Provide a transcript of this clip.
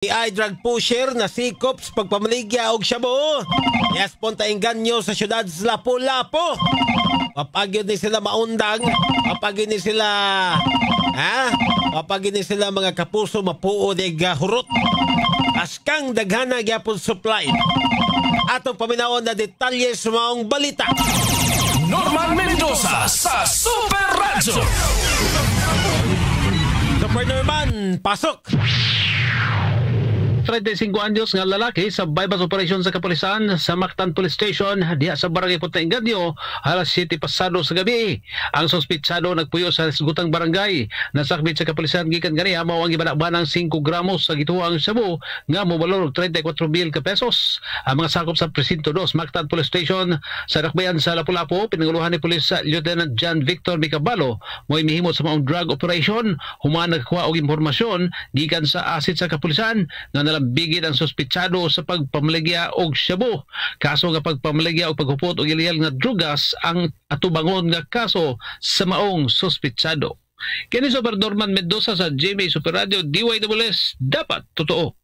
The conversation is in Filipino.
Ay drug pusher na sikop sa pagpamaligya og shabu. Yes, punta inganyo sa syudad sa Lapu-Lapu. Papagyo ni sila maundang, papagyo ni sila papagyo ni sila mga kapuso mapuo de gahurot. Askang daghana gyapon supply. Atong paminaon na detalye sa maong balita. Norman Mendoza sa Super Radio. Super Norman, pasok! 35 anyos nga lalaki sa bypass operation sa kapulisan sa Mactan Police Station diha sa Barangay Punta Inganyo alas 7 pasado sa gabi. Ang sospitsado nagpuyo sa sugutang barangay. Nasakbit sa kapulisan gikan ganiya mao ang gibanang 5 gramos sa gituang shabu nga mobalor og 34,000 ka pesos. Ang mga sakop sa Presinto 2 Mactan Police Station sa Dakbayan sa Lapu-Lapu pinanguluhan ni Pulis Lieutenant John Victor Micabalo mo'y mihimo sa maong drug operation. Human nagkuha og impormasyon gikan sa asit sa kapulisan nga bigid ang sospitsado sa pagpamaligya og shabu. Kaso nga pagpamaligya og paghupot og ilegal nga drugas ang atubangon nga kaso sa maong sospitsado. Kini Super Norman Mendoza sa GMA Super Radio DYWS, dapat totoo.